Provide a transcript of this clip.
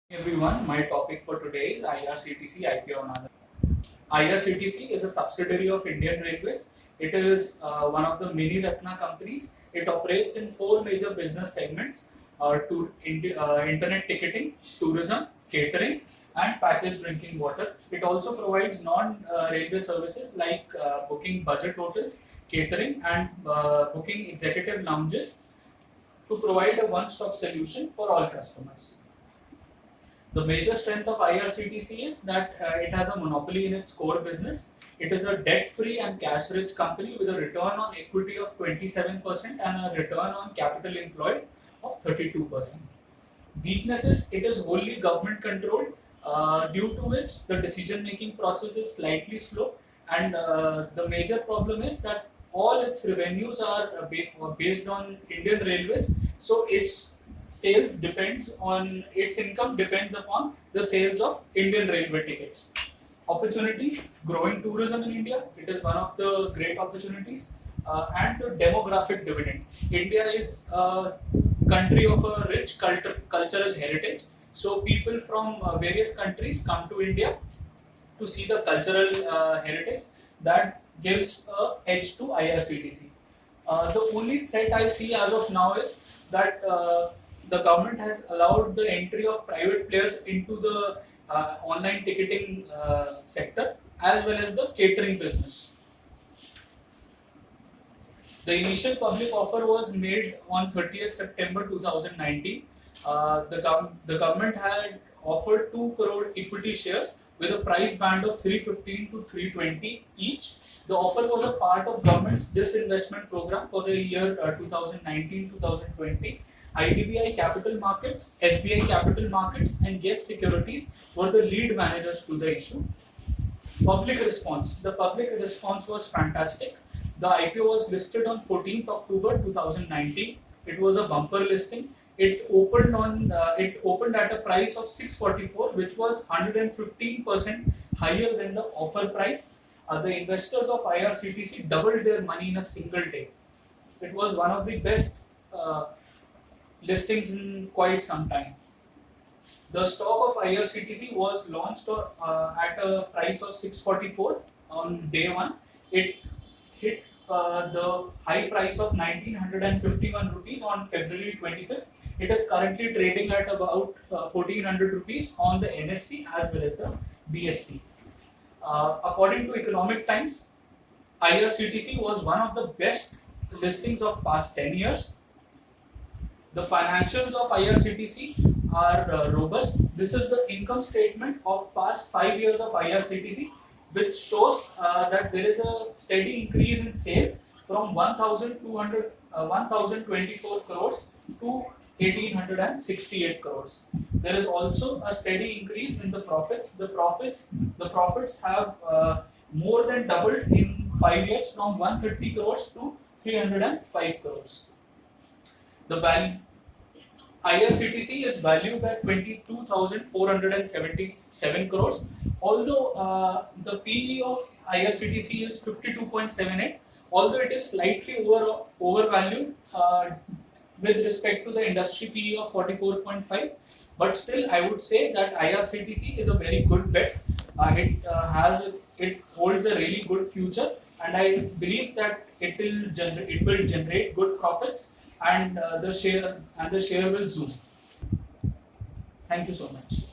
Everyone, my topic for today is IRCTC IPO on Andhra. IRCTC is a subsidiary of Indian Railways. It is one of the mini Ratna companies. It operates in four major business segments: internet ticketing, tourism, catering, and packaged drinking water. It also provides non-railway services like booking budget hotels, catering, and booking executive lounges to provide a one-stop solution for all customers. The major strength of IRCTC is that it has a monopoly in its core business. It is a debt-free and cash-rich company with a return on equity of 27% and a return on capital employed of 32%. Weaknesses: it is wholly government controlled, due to which the decision-making process is slightly slow, and the major problem is that all its revenues are based on Indian Railways, so its income depends upon the sales of Indian railway tickets. Opportunities: growing tourism in India, it is one of the great opportunities, and the demographic dividend. India is a country of a rich cultural heritage, so people from various countries come to India to see the cultural heritage that gives a edge to IRCTC. The only threat I see as of now is that the government has allowed the entry of private players into the online ticketing sector as well as the catering business. The initial public offer was made on 30th September 2019. The government had offered 2 crore equity shares with a price band of 315 to 320 each. The offer was a part of government's disinvestment program for the year 2019-2020. IDBI Capital Markets, SBI Capital Markets, and Yes Securities were the lead managers to the issue. Public response. The public response was fantastic. The IPO was listed on 14th October 2019. It was a bumper listing. It opened at a price of 644, which was 115% higher than the offer price. The investors of IRCTC doubled their money in a single day. It was one of the best listings in quite some time. The stock of IRCTC was launched at a price of 644 on day one. It hit the high price of 1951 rupees on February 25th. It is currently trading at about 1400 rupees on the NSE as well as the BSE. According to Economic Times, IRCTC was one of the best listings of past 10 years. The financials of IRCTC are robust. This is the income statement of past 5 years of IRCTC, which shows that there is a steady increase in sales from 1024 crores to 1868 crores. There is also a steady increase in the profits. The profits have more than doubled in 5 years from 130 crores to 305 crores. The value IRCTC is valued at 22,477 crores. Although the PE of IRCTC is 52.78, although it is slightly overvalued with respect to the industry PE of 44.5, but still I would say that IRCTC is a very good bet. It holds a really good future, and I believe that it will generate good profits, and the share will zoom. Thank you so much.